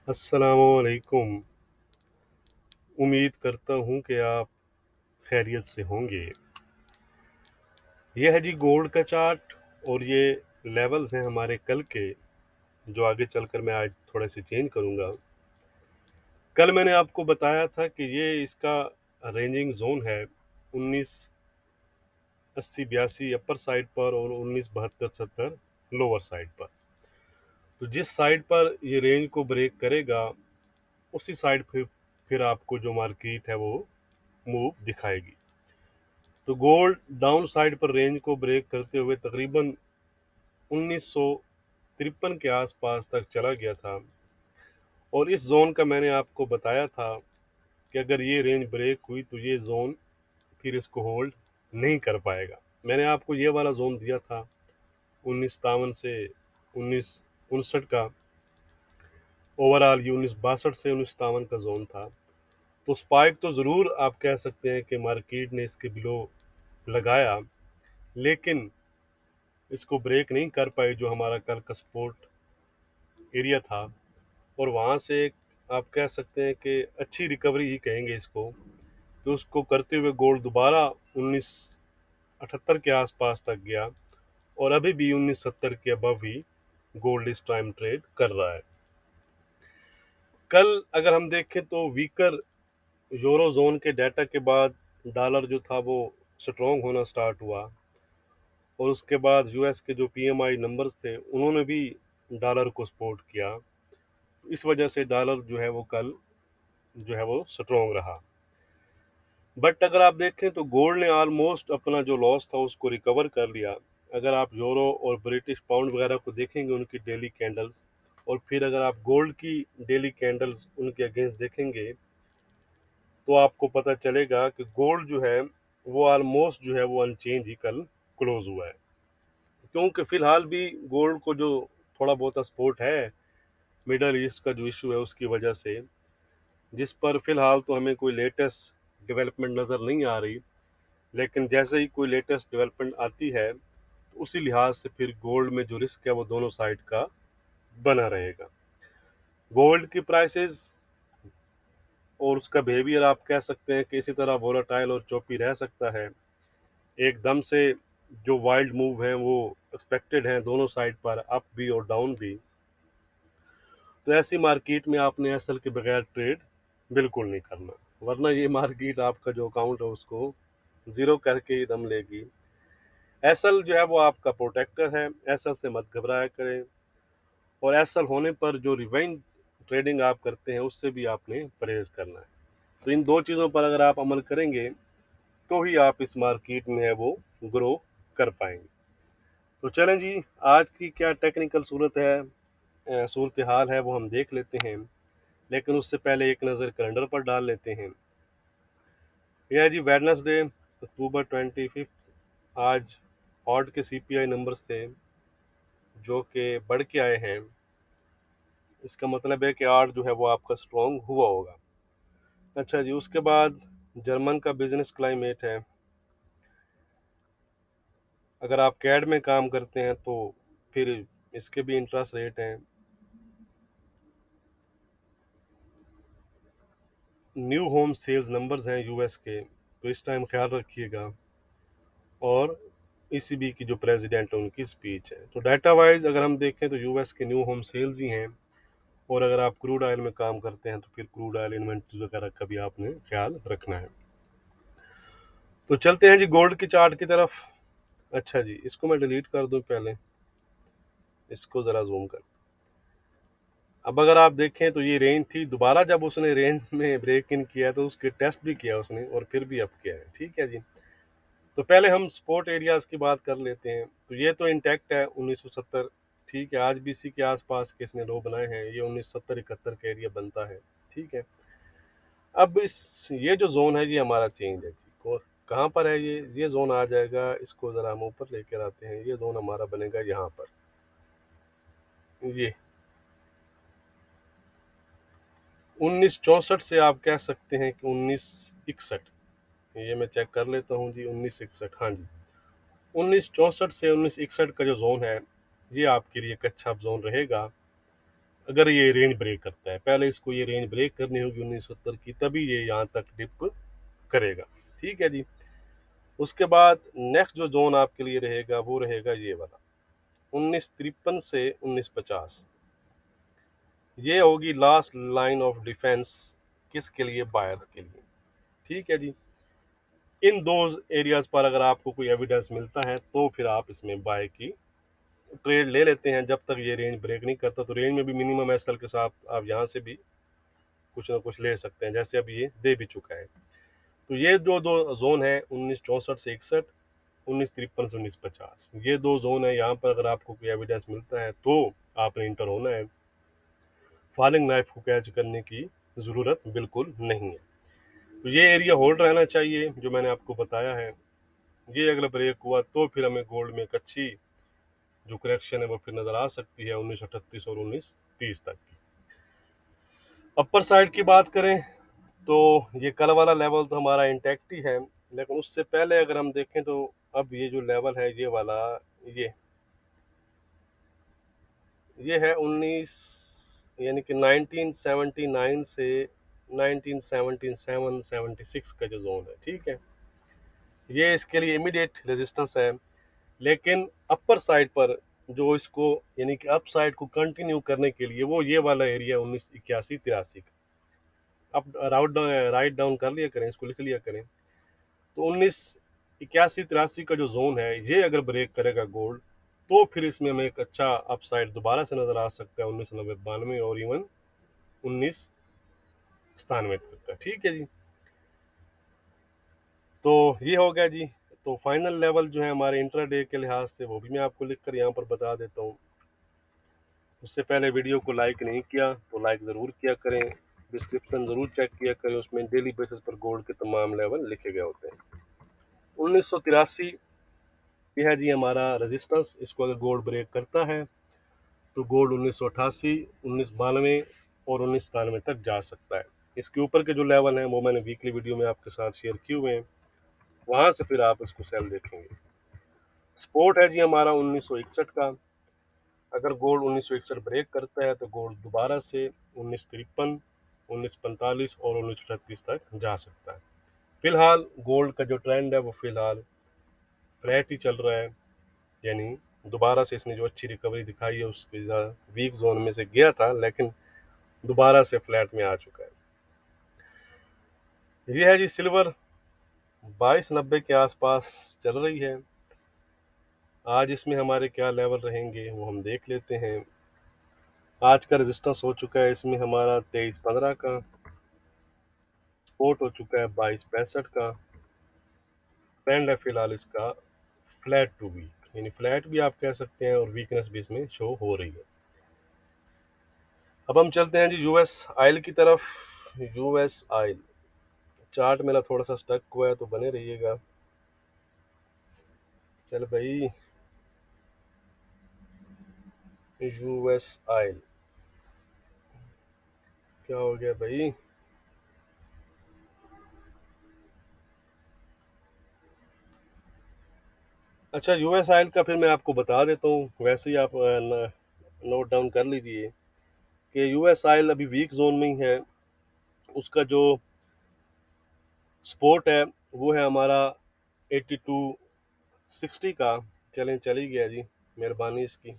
अस्सलामुअलैकुम। उम्मीद करता हूँ कि आप खैरियत से होंगे। ये है जी गोल्ड का चार्ट और ये लेवल्स हैं हमारे कल के, जो आगे चलकर मैं आज थोड़े से चेंज करूँगा। कल मैंने आपको बताया था कि ये इसका रेंजिंग ज़ोन है 1980-82 अपर साइड पर और 1972-70 लोअर साइड पर। तो जिस साइड पर ये रेंज को ब्रेक करेगा उसी साइड फिर आपको जो मार्केट है वो मूव दिखाएगी। तो गोल्ड डाउन साइड पर रेंज को ब्रेक करते हुए तकरीबन 1953 के आसपास तक चला गया था और इस जोन का मैंने आपको बताया था कि अगर ये रेंज ब्रेक हुई तो ये जोन फिर इसको होल्ड नहीं कर पाएगा। मैंने आपको ये वाला जोन दिया था 1957 से 1959 का। ओवरऑल ये 1962 से 1957 का जोन था। तो स्पाइक तो ज़रूर आप कह सकते हैं कि मार्केट ने इसके बिलो लगाया, लेकिन इसको ब्रेक नहीं कर पाई जो हमारा कल का सपोर्ट एरिया था। और वहाँ से एक आप कह सकते हैं कि अच्छी रिकवरी ही कहेंगे इसको, तो उसको करते हुए गोल्ड दोबारा 1978 के आसपास तक गया और अभी भी 1970 के अबव ही गोल्ड इस टाइम ट्रेड कर रहा है। कल अगर हम देखें तो वीकर यूरो जोन के डाटा के बाद डॉलर जो था वो स्ट्रॉन्ग होना स्टार्ट हुआ और उसके बाद यूएस के जो पीएमआई नंबर्स थे उन्होंने भी डॉलर को सपोर्ट किया। इस वजह से डॉलर जो है वो कल जो है वो स्ट्रॉन्ग रहा। बट अगर आप देखें तो गोल्ड ने ऑलमोस्ट अपना जो लॉस था उसको रिकवर कर लिया। अगर आप यूरो और ब्रिटिश पाउंड वगैरह को देखेंगे उनकी डेली कैंडल्स, और फिर अगर आप गोल्ड की डेली कैंडल्स उनके अगेंस्ट देखेंगे तो आपको पता चलेगा कि गोल्ड जो है वो ऑलमोस्ट जो है वो अनचेंज ही कल क्लोज हुआ है। क्योंकि फिलहाल भी गोल्ड को जो थोड़ा बहुत सपोर्ट है मिडल ईस्ट का जो इशू है उसकी वजह से, जिस पर फिलहाल तो हमें कोई लेटेस्ट डेवलपमेंट नज़र नहीं आ रही, लेकिन जैसे ही कोई लेटेस्ट डेवलपमेंट आती है तो उसी लिहाज से फिर गोल्ड में जो रिस्क है वो दोनों साइड का बना रहेगा। गोल्ड की प्राइसेस और उसका बिहेवियर आप कह सकते हैं कि इसी तरह वोलाटाइल और चोपी रह सकता है। एकदम से जो वाइल्ड मूव हैं वो एक्सपेक्टेड हैं दोनों साइड पर, अप भी और डाउन भी। तो ऐसी मार्केट में आपने एसएल के बगैर ट्रेड बिल्कुल नहीं करना, वरना ये मार्केट आपका जो अकाउंट है उसको ज़ीरो करके ही दम लेगी। एसएल जो है वो आपका प्रोटेक्टर है, एसएल से मत घबराया करें। और एसएल होने पर जो रिवेंज ट्रेडिंग आप करते हैं उससे भी आपने परहेज करना है। तो इन दो चीज़ों पर अगर आप अमल करेंगे तो ही आप इस मार्केट में है वो ग्रो कर पाएंगे। तो चलें जी, आज की क्या टेक्निकल सूरत हाल है वो हम देख लेते हैं, लेकिन उससे पहले एक नज़र कैलेंडर पर डाल लेते हैं। यह है जी वेडनेसडे अक्टूबर 25। आज ऑड के सीपीआई नंबर्स थे जो कि बढ़ के आए हैं। इसका मतलब है कि आर जो है वो आपका स्ट्रॉन्ग हुआ होगा। अच्छा जी, उसके बाद जर्मन का बिजनेस क्लाइमेट है। अगर आप कैड में काम करते हैं तो फिर इसके भी इंटरेस्ट रेट हैं। न्यू होम सेल्स नंबर्स हैं यूएस के, तो इस टाइम ख्याल रखिएगा। और ईसीबी की जो प्रेसिडेंट है उनकी स्पीच है। तो डाटा वाइज अगर हम देखें तो यूएस के न्यू होम सेल्स ही हैं। और अगर आप क्रूड ऑयल में काम करते हैं तो फिर क्रूड ऑयल इन्वेंट्री वगैरह का भी आपने ख्याल रखना है। तो चलते हैं जी गोल्ड की चार्ट की तरफ। अच्छा जी, इसको मैं डिलीट कर दूं पहले, इसको ज़रा जूम कर। अब अगर आप देखें तो ये रेंज थी, दोबारा जब उसने रेंज में ब्रेक इन किया तो उसके टेस्ट भी किया उसने और फिर भी अप किया है। ठीक है जी, तो पहले हम सपोर्ट एरियाज की बात कर लेते हैं। तो ये तो इंटैक्ट है 1970। ठीक है, आज भी इसी के आसपास के इसने लो बनाए हैं, ये 1970-71 का एरिया बनता है। ठीक है, अब इस ये जो जोन है ये हमारा चेंज है जी। और कहाँ पर है ये जोन आ जाएगा, इसको ज़रा हम ऊपर लेकर आते हैं। ये जोन हमारा बनेगा यहाँ पर, ये 1964 से आप कह सकते हैं कि 1961। ये मैं चेक कर लेता हूँ जी, 1961, हाँ जी, 1964 से 1961 का जो जोन है ये आपके लिए एक अच्छा जोन रहेगा। अगर ये रेंज ब्रेक करता है। पहले इसको ये रेंज ब्रेक करनी होगी 1970 की, तभी ये यहाँ तक डिप करेगा। ठीक है जी। उसके बाद नेक्स्ट जो जोन आपके लिए रहेगा वो रहेगा ये वाला 1953 से 1950। ये होगी लास्ट लाइन ऑफ डिफेंस किसके लिए? बायर्स के लिए। ठीक है जी। इन दो एरियाज पर अगर आपको कोई एविडेंस मिलता है तो फिर आप इसमें बाय की ट्रेड ले लेते हैं, जब तक ये रेंज ब्रेक नहीं करता। तो रेंज में भी मिनिमम एसएल के साथ आप यहाँ से भी कुछ ना कुछ ले सकते हैं, जैसे अभी ये दे भी चुका है। तो ये जो दो जोन है 1964 से 61, 1953 से 1950, ये दो जोन है। यहाँ पर अगर आपको कोई एविडेंस मिलता है तो आपने इंटर होना है। फॉलिंग नाइफ को कैच करने की ज़रूरत बिल्कुल नहीं है। तो ये एरिया होल्ड रहना चाहिए जो मैंने आपको बताया है। ये अगर ब्रेक हुआ तो फिर हमें गोल्ड में एक अच्छी जो करेक्शन है वो फिर नज़र आ सकती है 1938 और 1930 तक की। अपर साइड की बात करें तो ये कल वाला लेवल तो हमारा इंटैक्ट ही है, लेकिन उससे पहले अगर हम देखें तो अब ये जो लेवल है ये वाला, ये ये है 19 यानी कि 1979 से 1977 76 का जो जोन है। ठीक है, ये इसके लिए इमीडिएट रेजिस्टेंस है। लेकिन अपर साइड पर जो इसको यानी कि अप साइड को कंटिन्यू करने के लिए वो ये वाला एरिया 1981 83 का। आप राइट डाउन कर लिया करें, इसको लिख लिया करें। तो 1981 83 का जो जोन है ये अगर ब्रेक करेगा गोल्ड तो फिर इसमें हमें एक अच्छा अपसाइड दोबारा से नजर आ सकता है 1990 92 और इवन 1997 तक का। ठीक है जी। तो ये हो गया जी। तो फाइनल लेवल जो है हमारे इंट्राडे के लिहाज से वो भी मैं आपको लिख कर यहाँ पर बता देता हूँ। उससे पहले वीडियो को लाइक नहीं किया तो लाइक ज़रूर किया करें, डिस्क्रिप्शन ज़रूर चेक किया करें, उसमें डेली बेसिस पर गोल्ड के तमाम लेवल लिखे गए होते हैं। 1983 ये है जी हमारा रेजिस्टेंस। इसको अगर गोल्ड ब्रेक करता है तो गोल्ड 1988 1992 और 1997 तक जा सकता है। इसके ऊपर के जो लेवल हैं वो मैंने वीकली वीडियो में आपके साथ शेयर किए हुए हैं, वहां से फिर आप इसको सेल देखेंगे। सपोर्ट है जी हमारा 1961 का। अगर गोल्ड 1961 ब्रेक करता है तो गोल्ड दोबारा से 1953 1945 और 1938 तक जा सकता है। फिलहाल गोल्ड का जो ट्रेंड है वो फिलहाल फ्लैट ही चल रहा है, यानी दोबारा से इसने जो अच्छी रिकवरी दिखाई है उसके वीक जोन में से गया था लेकिन दोबारा से फ्लैट में आ चुका है। ये है जी सिल्वर 2290 के आसपास चल रही है। आज इसमें हमारे क्या लेवल रहेंगे वो हम देख लेते हैं। आज का रेजिस्टेंस हो चुका है इसमें हमारा 2315 का, सपोर्ट हो चुका है 2265 का, ट्रेंड है फिलहाल इसका फ्लैट टू वीक, यानी फ्लैट भी आप कह सकते हैं और वीकनेस भी इसमें शो हो रही है। अब हम चलते हैं जी यूएस ऑयल की तरफ। यूएस ऑयल चार्ट मेरा थोड़ा सा स्टक हुआ है तो बने रहिएगा। चल भाई, यूएस ऑयल क्या हो गया भाई? अच्छा, यूएस ऑयल का फिर मैं आपको बता देता हूँ, वैसे ही आप नोट डाउन कर लीजिए कि यूएस ऑयल अभी वीक जोन में ही है। उसका जो सपोर्ट है वो है हमारा 8260 का। चलें, चली गया जी, मेहरबानी इसकी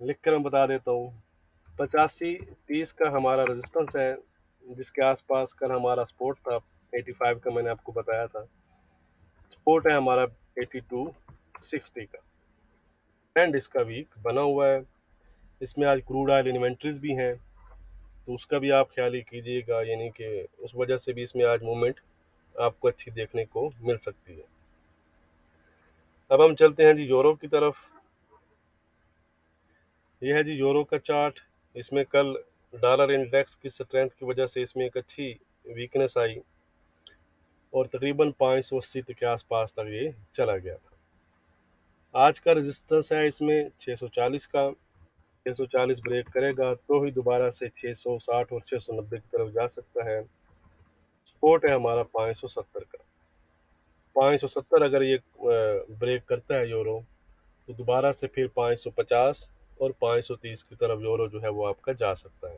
लिख कर मैं बता देता हूँ। 8530 का हमारा रेजिस्टेंस है, जिसके आसपास कल हमारा सपोर्ट था 85 का, मैंने आपको बताया था। सपोर्ट है हमारा 8260 का, एंड इसका वीक बना हुआ है। इसमें आज क्रूड ऑयल इन्वेंट्रीज भी हैं तो उसका भी आप ख्याल ही कीजिएगा, यानी कि उस वजह से भी इसमें आज मूवमेंट आपको अच्छी देखने को मिल सकती है। अब हम चलते हैं जी यूरो की तरफ। यह है जी यूरो का चार्ट। इसमें कल डॉलर इंडेक्स की स्ट्रेंथ की वजह से इसमें एक अच्छी वीकनेस आई और तकरीबन 580 के आसपास तक ये चला गया था। आज का रेजिस्टेंस है इसमें 640 का। 640 ब्रेक करेगा तो ही दोबारा से 660 और 690 की तरफ जा सकता है। सपोर्ट है हमारा 570 का। 570 अगर ये ब्रेक करता है यूरो तो दोबारा से फिर 550 और 530 की तरफ यूरो जो है वो आपका जा सकता है।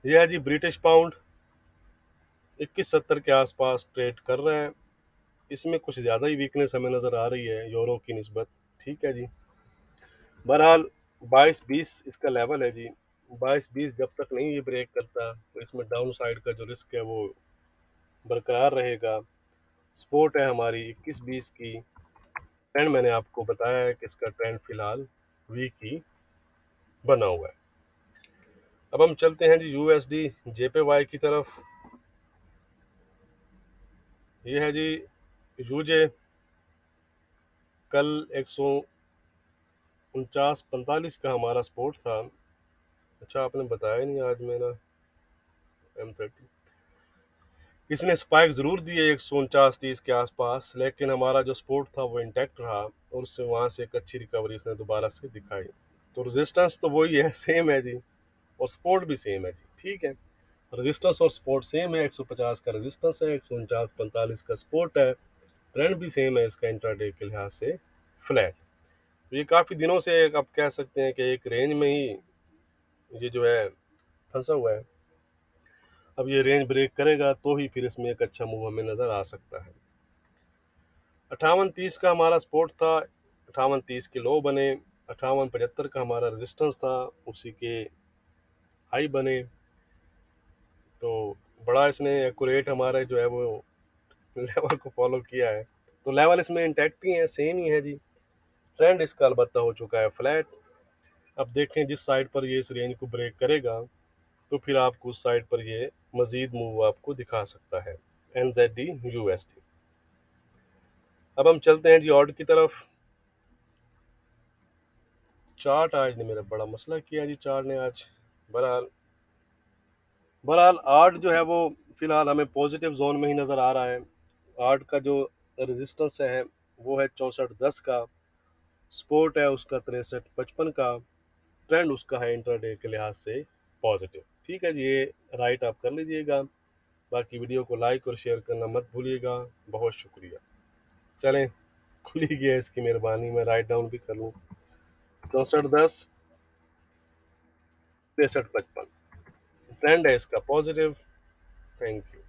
यह है जी ब्रिटिश पाउंड, 2170 के आसपास ट्रेड कर रहा है। इसमें कुछ ज़्यादा ही वीकनेस हमें नज़र आ रही है यूरो की निस्बत। ठीक है जी। बहरहाल 22-20 इसका लेवल है जी। 22-20 जब तक नहीं ये ब्रेक करता तो इसमें डाउन साइड का जो रिस्क है वो बरकरार रहेगा। सपोर्ट है हमारी 21-20 की। ट्रेंड मैंने आपको बताया है कि इसका ट्रेंड फिलहाल वीक ही बना हुआ है। अब हम चलते हैं जी यूएसडी जेपीवाई की तरफ। ये है जी यूजे, कल 149-45 का हमारा सपोर्ट था। अच्छा आपने बताया नहीं आज मेरा M30। इसने स्पाइक ज़रूर दी है 149-30 के आसपास, लेकिन हमारा जो सपोर्ट था वो इंटैक्ट रहा और उससे वहाँ से एक अच्छी रिकवरी इसने दोबारा से दिखाई। तो रेजिस्टेंस तो वही है, सेम है जी, और सपोर्ट भी सेम है जी। ठीक है, रेजिस्टेंस और सपोर्ट सेम है। 150 का रेजिस्टेंस है, 149-45 का सपोर्ट है। ट्रेंड भी सेम है इसका इंट्राडे के लिहाज से, फ्लैट। तो ये काफ़ी दिनों से आप कह सकते हैं कि एक रेंज में ही ये जो है फंसा हुआ है। अब ये रेंज ब्रेक करेगा तो ही फिर इसमें एक अच्छा मूव हमें नज़र आ सकता है। 58-30 का हमारा सपोर्ट था, 58-30 के लो बने। 58-75 का हमारा रेजिस्टेंस था, उसी के हाई बने। तो बड़ा इसने एक्यूरेट हमारा जो है वो लेवल को फॉलो किया है। तो लेवल इसमें इंटैक्ट ही है, सेम ही है जी। ट्रेंड इसका अलबत्ता हो चुका है फ्लैट। अब देखें जिस साइड पर ये इस रेंज को ब्रेक करेगा तो फिर आपको उस साइड पर ये मजीद मूव आपको दिखा सकता है। NZD USD। अब हम चलते हैं जी ऑर्ड की तरफ। चार्ट आज ने मेरा बड़ा मसला किया जी, चार्ट ने आज। बहरहाल बहरहाल आर्ट जो है वो फिलहाल हमें पॉजिटिव जोन में ही नज़र आ रहा है। आर्ट का जो रेजिस्टेंस है वो है 64-10 का। सपोर्ट है उसका 63-55 का। ट्रेंड उसका है इंट्राडे के लिहाज से पॉजिटिव। ठीक है जी, ये राइट आप कर लीजिएगा। बाकी वीडियो को लाइक और शेयर करना मत भूलिएगा। बहुत शुक्रिया। चलें, खुली गया इसकी मेहरबानी, मैं राइट डाउन भी कर लूँ। 64-10, 63-55 ट्रेंड है इसका पॉजिटिव। Thank you.